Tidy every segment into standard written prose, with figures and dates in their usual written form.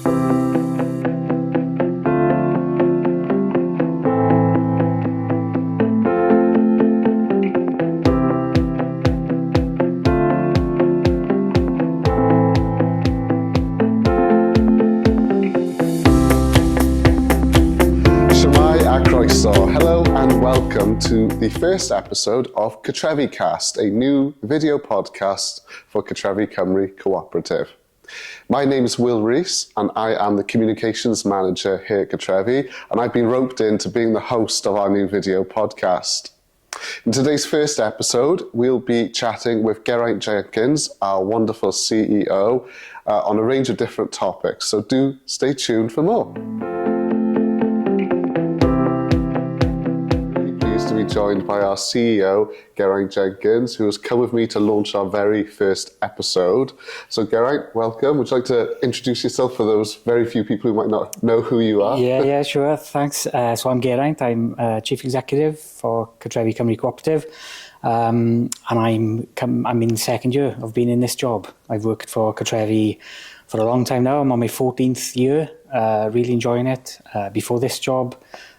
Croeso. Hello and welcome to the first episode of Cartreficast, a new video podcast for Cartrefi Cymru Cooperative. My name is Rees and I am the Communications Manager here at Cartrefi, and I've been roped into being the host of our new video podcast. In today's first episode, we'll be chatting with Geraint Jenkins, our wonderful CEO, on a range of different topics, so do stay tuned for more. To be joined by our CEO, Geraint Jenkins, who has come with me to launch our very first episode. So Geraint, welcome. Would you like to introduce yourself for those very few people who might not know who you are? Yeah, sure. Thanks. So I'm Geraint. I'm Chief Executive for Cartrefi Cymru Cooperative. And I'm in the second year of being in this job. I've worked for Cartrefi for a long time now. I'm on my 14th year, really enjoying it. Before this job,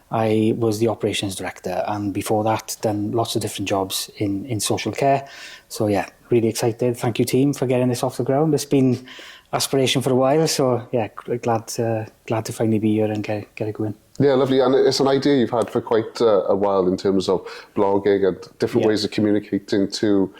I was the operations director, and before that done lots of different jobs in social care. So yeah, really excited. Thank you team for getting this off the ground. It's been aspiration for a while, so yeah, glad to finally be here and get it going. Yeah, lovely. And it's an idea you've had for quite a while in terms of blogging and different ways of communicating to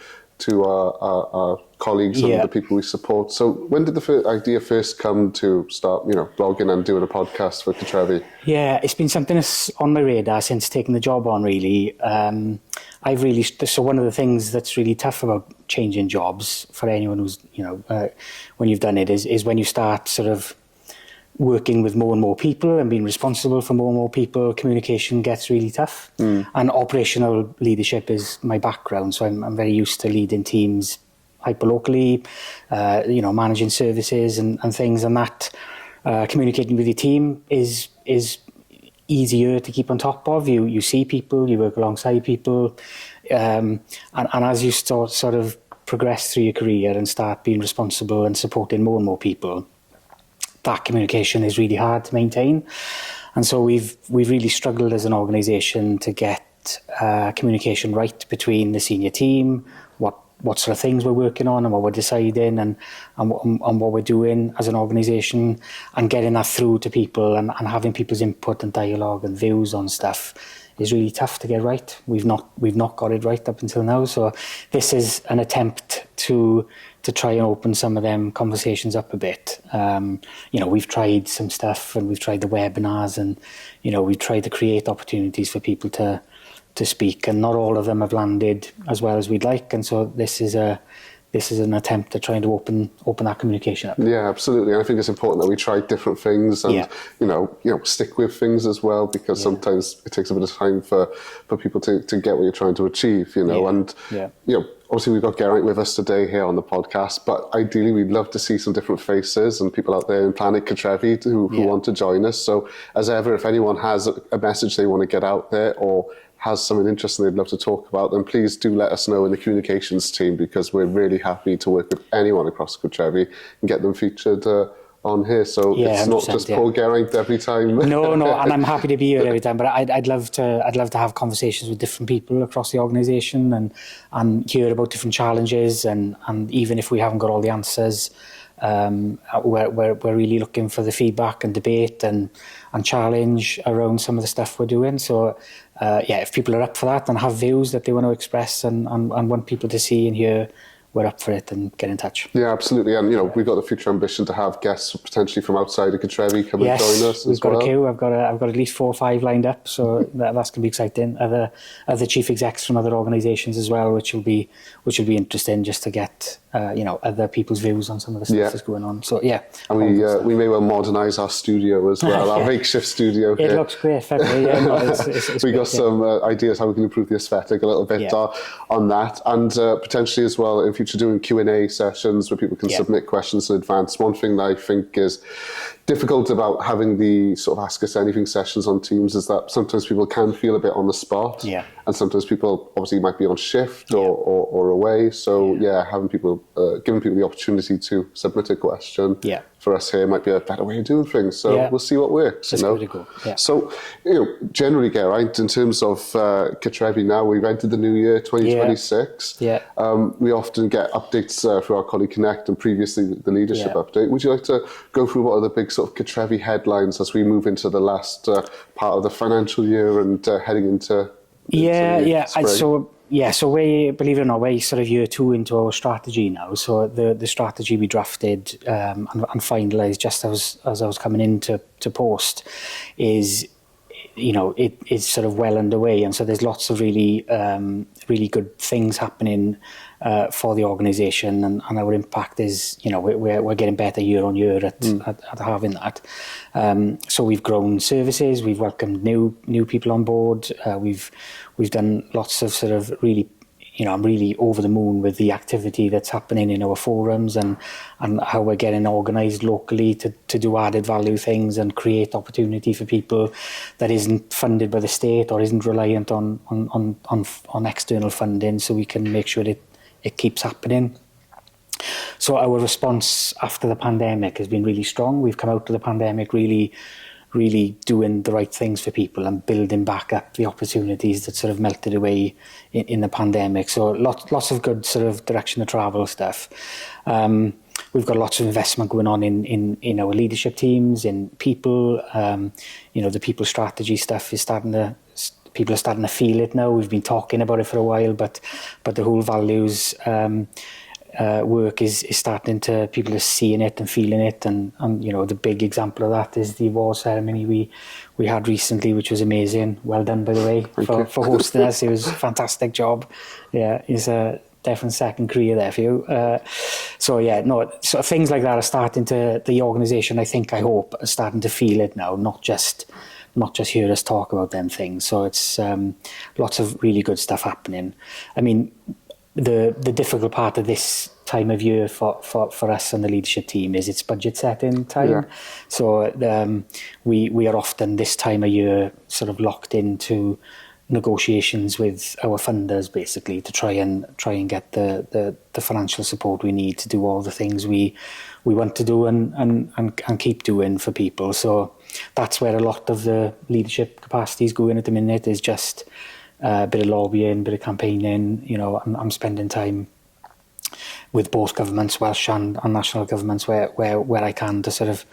our colleagues and the people we support. So when did the idea first come to start, blogging and doing a podcast for Cartrefi? Yeah, it's been something that's on my radar since taking the job on, really. So one of the things that's really tough about changing jobs for anyone who's, when you've done it is when you start sort of working with more and more people and being responsible for more and more people, communication gets really tough. And operational leadership is my background, so I'm very used to leading teams hyperlocally, managing services and things, and that communicating with your team is easier to keep on top of. You see people, you work alongside people, and as you sort of progress through your career and start being responsible and supporting more and more people, that communication is really hard to maintain. And so we've really struggled as an organisation to get communication right between the senior team, what sort of things we're working on and what we're deciding and what we're doing as an organisation, and getting that through to people and having people's input and dialogue and views on stuff is really tough to get right. We've not got it right up until now. So this is an attempt to try and open some of them conversations up a bit. We've tried some stuff, and we've tried the webinars, and we've tried to create opportunities for people to speak, and not all of them have landed as well as we'd like. And so this is an attempt to try to open that communication up. Yeah, absolutely. And I think it's important that we try different things and stick with things as well, because sometimes it takes a bit of time for people to get what you're trying to achieve. Obviously we've got Geraint with us today here on the podcast, but ideally we'd love to see some different faces and people out there in Planet Cartrefi who want to join us. So as ever, if anyone has a message they want to get out there or has something interesting they'd love to talk about, then please do let us know in the communications team, because we're really happy to work with anyone across Cartrefi and get them featured on here. So it's not just poor Geraint every time. No, and I'm happy to be here every time, but I'd love to have conversations with different people across the organisation and hear about different challenges, and even if we haven't got all the answers, we're really looking for the feedback and debate and challenge around some of the stuff we're doing. So if people are up for that and have views that they want to express and want people to see and hear, we're up for it, and get in touch. Yeah, absolutely. And we've got the future ambition to have guests potentially from outside of Cartrefi come and join us. We've got a queue. I've got at least 4 or 5 lined up, so that's going to be exciting. Other chief execs from other organisations as well, which will be interesting, just to get other people's views on some of the stuff that's going on. So and we may well modernise our studio as well, our makeshift studio here. It looks great. It's we got some ideas how we can improve the aesthetic a little bit on that, and potentially as well in future doing Q&A sessions where people can submit questions in advance. One thing that I think is difficult about having the sort of Ask Us Anything sessions on Teams is that sometimes people can feel a bit on the spot, and sometimes people obviously might be on shift or away. So having people giving people the opportunity to submit a question. Yeah. For us here, might be a better way of doing things. So we'll see what works. That's pretty cool. Yeah. So, generally, Geraint, in terms of Cartrefi now, we've entered the new year, 2026. Yeah. We often get updates through our colleague Connect and previously the leadership update. Would you like to go through what are the big sort of Cartrefi headlines as we move into the last part of the financial year and heading into spring? So we, believe it or not, we're sort of year 2 into our strategy now. So the strategy we drafted and finalised just as I was coming into post is, it's sort of well underway. And so there's lots of really good things happening for the organisation, and our impact is, we're getting better year on year at having that. So we've grown services, we've welcomed new people on board, we've done lots of sort of really, I'm really over the moon with the activity that's happening in our forums and how we're getting organised locally to do added value things and create opportunity for people that isn't funded by the state or isn't reliant on external funding, so we can make sure that it keeps happening. So our response after the pandemic has been really strong. We've come out of the pandemic really doing the right things for people and building back up the opportunities that sort of melted away in the pandemic. So lots of good sort of direction of travel stuff. We've got lots of investment going on in our leadership teams, in people. The people strategy stuff is people are starting to feel it now. We've been talking about it for a while, but the whole values work is starting to, people are seeing it and feeling it, and the big example of that is the award ceremony we had recently, which was amazing. Well done, by the way, for hosting us. It was a fantastic job. Yeah, it's a definite second career there for you. So things like that are starting to, the organisation, I hope, are starting to feel it now, not just hear us talk about them things. So it's lots of really good stuff happening. I mean, the difficult part of this time of year for us and the leadership team is it's budget setting time. Yeah. So we are often this time of year sort of locked into negotiations with our funders, basically, to try and get the financial support we need to do all the things we want to do and keep doing for people. So that's where a lot of the leadership capacity is going at the minute, is just a bit of lobbying, a bit of campaigning. I'm spending time with both governments, Welsh and national governments, where I can, to sort of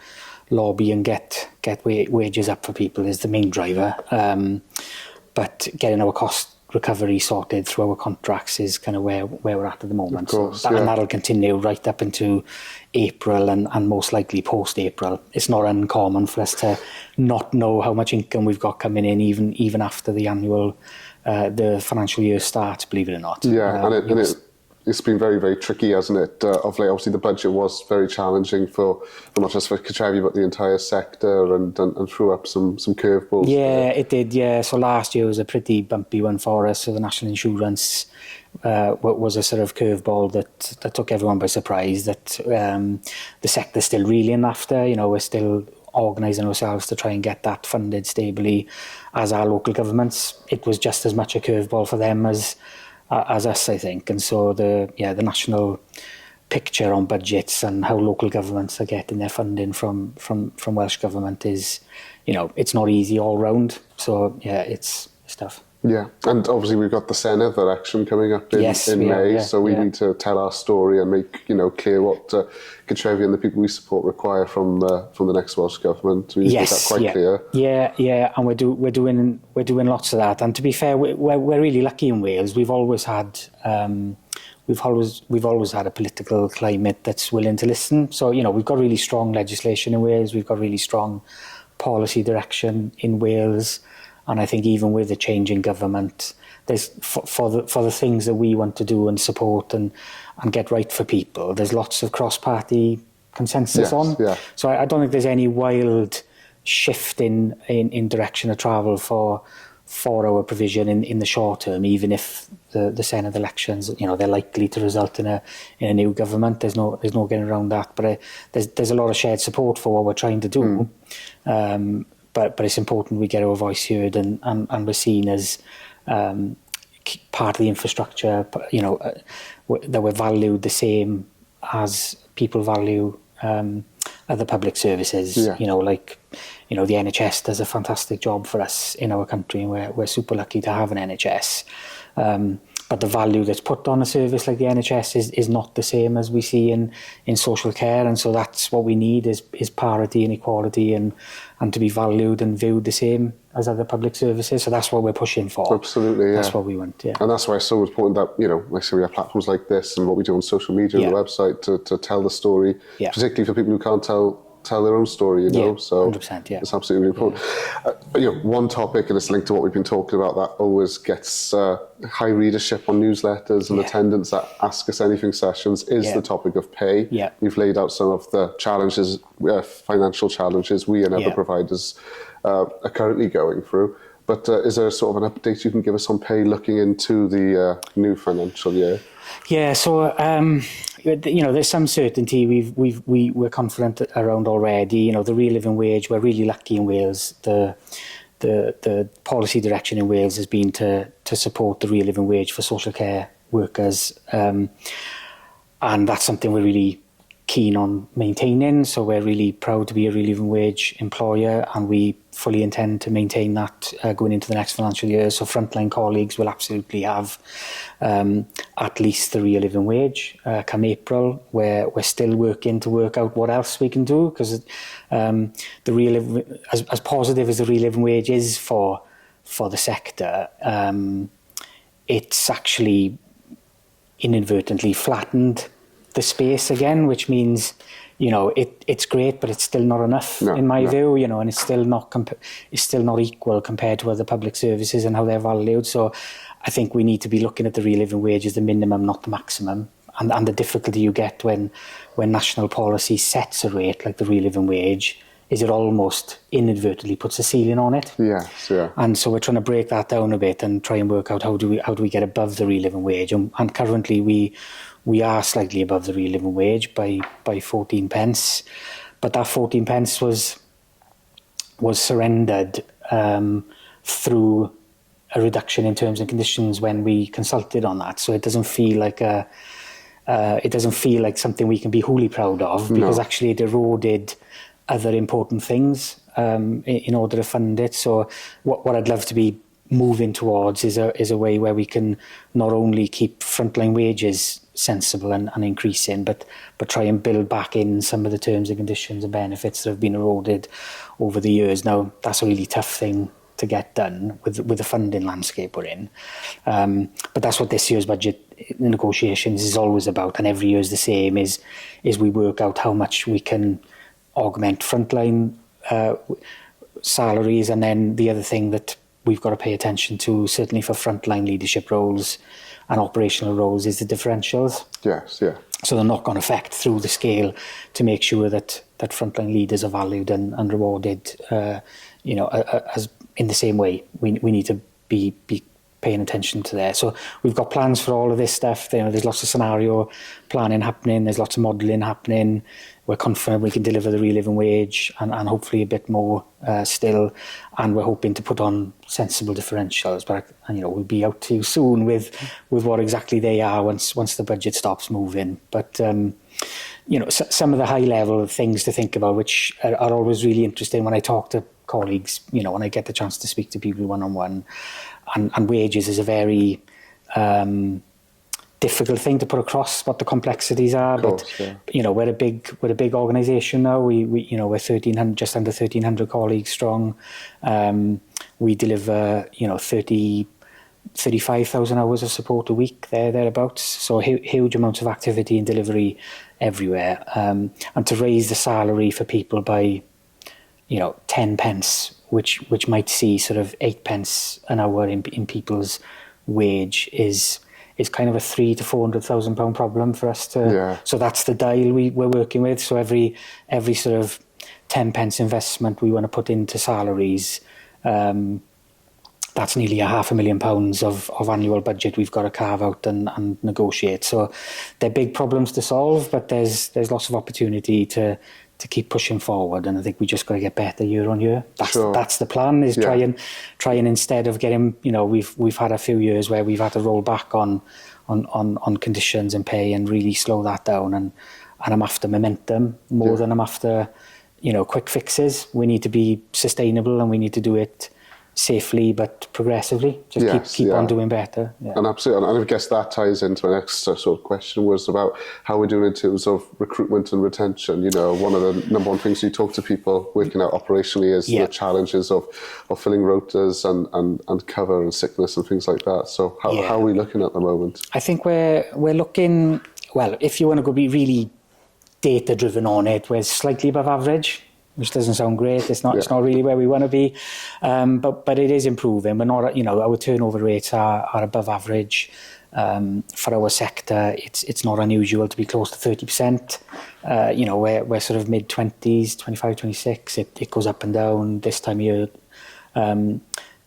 lobby and get wages up for people is the main driver. But getting our cost recovery sorted through our contracts is kind of where we're at the moment. Of course, and that'll continue right up into April and most likely post-April. It's not uncommon for us to not know how much income we've got coming in even after the annual, the financial year starts, believe it or not. Yeah, it's been very, very tricky, hasn't it? Of late, obviously, the budget was very challenging for not just for Cartrefi, but the entire sector, and threw up some curveballs. Yeah, it did. Yeah, so last year was a pretty bumpy one for us. So the national insurance was a sort of curveball that took everyone by surprise. That the sector's still reeling after. We're still organising ourselves to try and get that funded stably, as our local governments. It was just as much a curveball for them as us, I think. And so the national picture on budgets and how local governments are getting their funding from Welsh government is, it's not easy all round. So it's tough. Yeah, and obviously we've got the Senedd election coming up in May, so we need to tell our story and make clear what Cartrefi and the people we support require from the next Welsh government. We need to make that quite clear. Yeah, and we're doing lots of that. And to be fair, we're really lucky in Wales. We've always had a political climate that's willing to listen. So we've got really strong legislation in Wales. We've got really strong policy direction in Wales. And I think even with the change in government, there's for the things that we want to do and support and get right for people, there's lots of cross-party consensus on. Yeah. So I don't think there's any wild shift in direction of travel for our provision in the short term, even if the Senedd elections, they're likely to result in a new government. There's no getting around that. But there's a lot of shared support for what we're trying to do. But it's important we get our voice heard and we're seen as part of the infrastructure, that we're valued the same as people value other public services. Yeah. The NHS does a fantastic job for us in our country, and we're super lucky to have an NHS. But the value that's put on a service like the NHS is not the same as we see in social care, and so that's what we need is parity and equality, and to be valued and viewed the same as other public services. So that's what we're pushing for. Absolutely, yeah. That's what we want, yeah. And that's why it's so important that, like I say, we have platforms like this and what we do on social media and the website to tell the story, particularly for people who can't tell their own story, so 100%, yeah. it's absolutely important. One topic, and it's linked to what we've been talking about, that always gets high readership on newsletters and attendance at Ask Us Anything sessions is the topic of pay. Yeah. We've laid out some of the challenges, financial challenges we and other providers are currently going through. But is there sort of an update you can give us on pay looking into the new financial year? Yeah, so there's some certainty we're confident around already. The real living wage, we're really lucky in Wales. The policy direction in Wales has been to support the real living wage for social care workers, and that's something we're really keen on maintaining. So we're really proud to be a real living wage employer, and we fully intend to maintain that going into the next financial year. So frontline colleagues will absolutely have at least the real living wage come April. We're still working to work out what else we can do, because as positive as the real living wage is for the sector, it's actually inadvertently flattened the space again, which means it's great, but it's still not enough in my view. And it's still not equal compared to other public services and how they're valued. So I think we need to be looking at the real living wage as the minimum, not the maximum. And the difficulty you get when national policy sets a rate like the real living wage is it almost inadvertently puts a ceiling on it. Yes, yeah. And so we're trying to break that down a bit and try and work out how do we get above the real living wage. And currently we are slightly above the real living wage by 14 pence, but that 14 pence was surrendered through a reduction in terms and conditions when we consulted on that. So it doesn't feel like something we can be wholly proud of, because actually it eroded other important things in order to fund it. So what I'd love to be moving towards is a way where we can not only keep frontline wages sensible and increasing, but try and build back in some of the terms and conditions and benefits that have been eroded over the years. Now, that's a really tough thing to get done with the funding landscape we're in. But that's what this year's budget negotiations is always about, and every year is the same, is we work out how much we can augment frontline salaries. And then the other thing that we've got to pay attention to, certainly for frontline leadership roles and operational roles, is the differentials. Yes, yeah. So the knock-on effect through the scale to make sure that frontline leaders are valued and rewarded, as in the same way. We need to be paying attention to there. So we've got plans for all of this stuff. There's lots of scenario planning happening. There's lots of modelling happening. We're confident we can deliver the real living wage and hopefully a bit more still. And we're hoping to put on sensible differentials. But we'll be out to you soon with what exactly they are once the budget stops moving. But some of the high level things to think about, which are always really interesting when I talk to colleagues. When I get the chance to speak to people one-on-one, and wages is a very difficult thing to put across what the complexities are. Course, but we're a big organisation now. We're 1,300, just under 1,300 colleagues strong. We deliver 35,000 hours of support a week thereabouts. So huge amounts of activity and delivery everywhere. And to raise the salary for people by 10 pence, which might see sort of 8 pence an hour in people's wage is kind of a £300,000 to £400,000 problem for us to. Yeah. So that's the dial we're working with. So every sort of 10 pence investment we want to put into salaries, that's nearly £500,000 of annual budget we've got to carve out and negotiate. So they're big problems to solve, but there's lots of opportunity to keep pushing forward, and I think we just got to get better year on year. That's the plan, is try and instead of getting, we've had a few years where we've had to roll back on conditions and pay and really slow that down, and I'm after momentum more than I'm after quick fixes. We need to be sustainable, and we need to do it safely but progressively. Just keep on doing better. Yeah. And absolutely, and I guess that ties into my next sort of question, was about how we're doing in terms of recruitment and retention. One of the number one things you talk to people working out operationally is the challenges of filling rotas and cover and sickness and things like that. So how are we looking at the moment? I think we're looking, well, if you want to go be really data driven on it, we're slightly above average, which doesn't sound great. It's not really where we want to be, but it is improving. We're not, our turnover rates are above average. For our sector, it's not unusual to be close to 30%. We're sort of mid 20s, 25, 26. It goes up and down this time of year.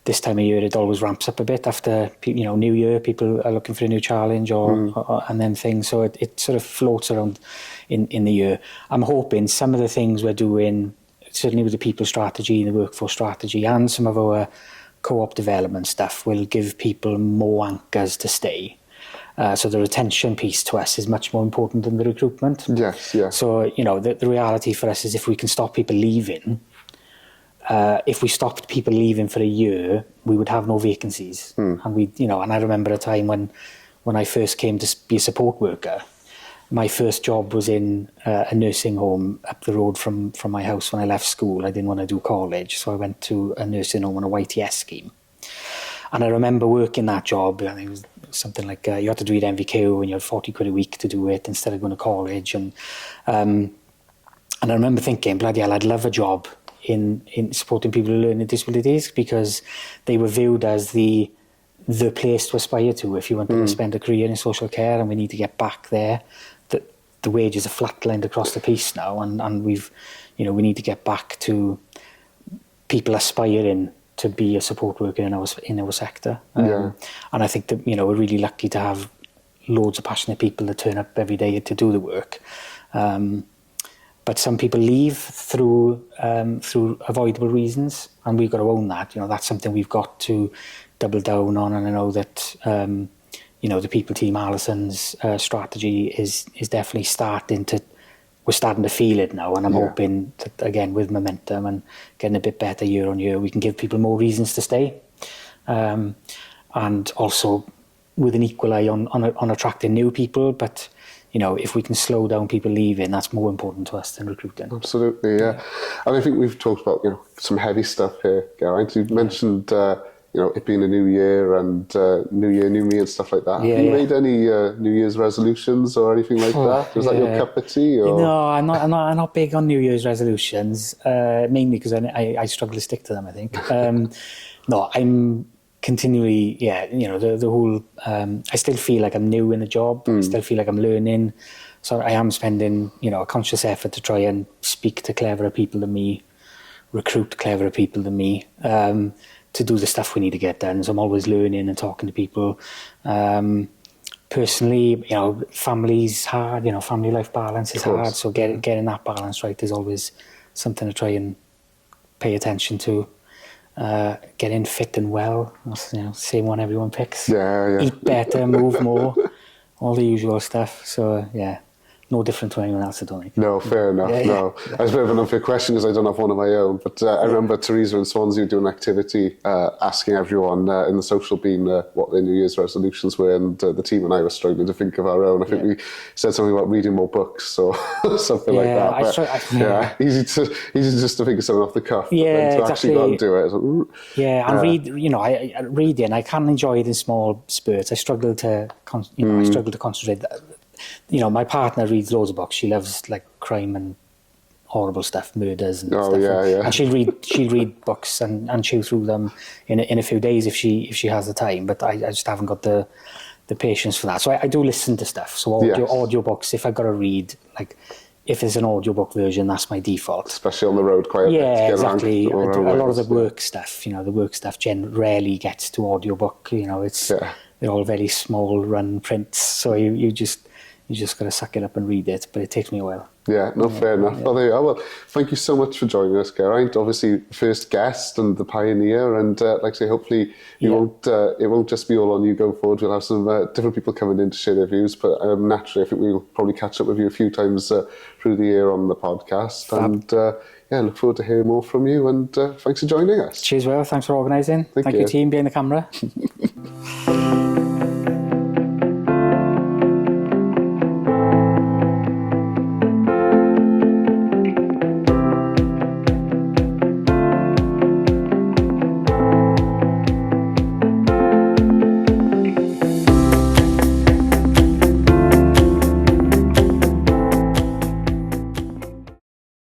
This time of year, it always ramps up a bit after, New Year. People are looking for a new challenge and then things. So it sort of floats around in the year. I'm hoping some of the things we're doing, certainly with the people strategy, the workforce strategy, and some of our co-op development stuff, will give people more anchors to stay. So the retention piece to us is much more important than the recruitment. Yes, yeah. So, the reality for us is, if we can stop people leaving, if we stopped people leaving for a year, we would have no vacancies. And and I remember a time when I first came to be a support worker. My first job was in a nursing home up the road from my house. When I left school, I didn't want to do college, so I went to a nursing home on a YTS scheme. And I remember working that job. I think it was something like you had to do it MVQ, and you had 40 quid a week to do it instead of going to college. And I remember thinking, bloody hell, I'd love a job in supporting people with learning disabilities, because they were viewed as the place to aspire to if you wanted to spend a career in social care, and we need to get back there. The wages are flatlined across the piece now, and we've, we need to get back to people aspiring to be a support worker in our sector. And I think that, we're really lucky to have loads of passionate people that turn up every day to do the work. But some people leave through avoidable reasons, and we've got to own that. That's something we've got to double down on. And I know that the people team, Alison's strategy is definitely we're starting to feel it now. And I'm hoping that, again, with momentum and getting a bit better year on year, we can give people more reasons to stay, and also with an equal eye on attracting new people. But if we can slow down people leaving, that's more important to us than recruiting. Absolutely, yeah. And I think we've talked about, some heavy stuff here, Geraint. You've mentioned, it being a new year and new year, new me and stuff like that. Have you made any New Year's resolutions or anything like that? Was that your cup of tea? Or? No, I'm not big on New Year's resolutions, mainly because I struggle to stick to them, I think. No, I'm continually, the whole, I still feel like I'm new in the job. I still feel like I'm learning. So I am spending, a conscious effort to try and speak to cleverer people than me, recruit cleverer people than me, to do the stuff we need to get done. So I'm always learning and talking to people. Personally, family's hard, family life balance is hard. So getting that balance right is always something to try and pay attention to. Getting fit and well, same one everyone picks. Eat better, move more, all the usual stuff. So no different to anyone else, I don't think. No, fair enough. No, that's a bit of an unfair question because I don't have one of my own. But I remember Teresa in Swansea doing an activity asking everyone in the social bean what their New Year's resolutions were, and the team and I were struggling to think of our own. I think we said something about reading more books or something like that. But easy just to think of something off the cuff. But then to actually go out and do it. And read. Reading, I can enjoy it in small spurts. I struggle to concentrate. My partner reads loads of books. She loves like crime and horrible stuff, murders and stuff. And she'll read books and chew through them in a few days if she has the time. But I just haven't got the patience for that. So I do listen to stuff. So audio books, if I've got to read, like if there's an audiobook version, that's my default. Especially on the road quite a bit. Yeah, exactly. A lot of the work stuff, the work stuff rarely gets to audiobook. They're all very small run prints. So you just You just got to suck it up and read it, but it takes me a while. Yeah, no, fair enough. Well, there you are. Well, thank you so much for joining us, Geraint. Obviously, first guest and the pioneer, and like I say, hopefully it won't just be all on you going forward. We'll have some different people coming in to share their views, but naturally, I think we'll probably catch up with you a few times through the year on the podcast. And look forward to hearing more from you, and thanks for joining us. Cheers, Will. Thanks for organising. Thank you, team, behind the camera.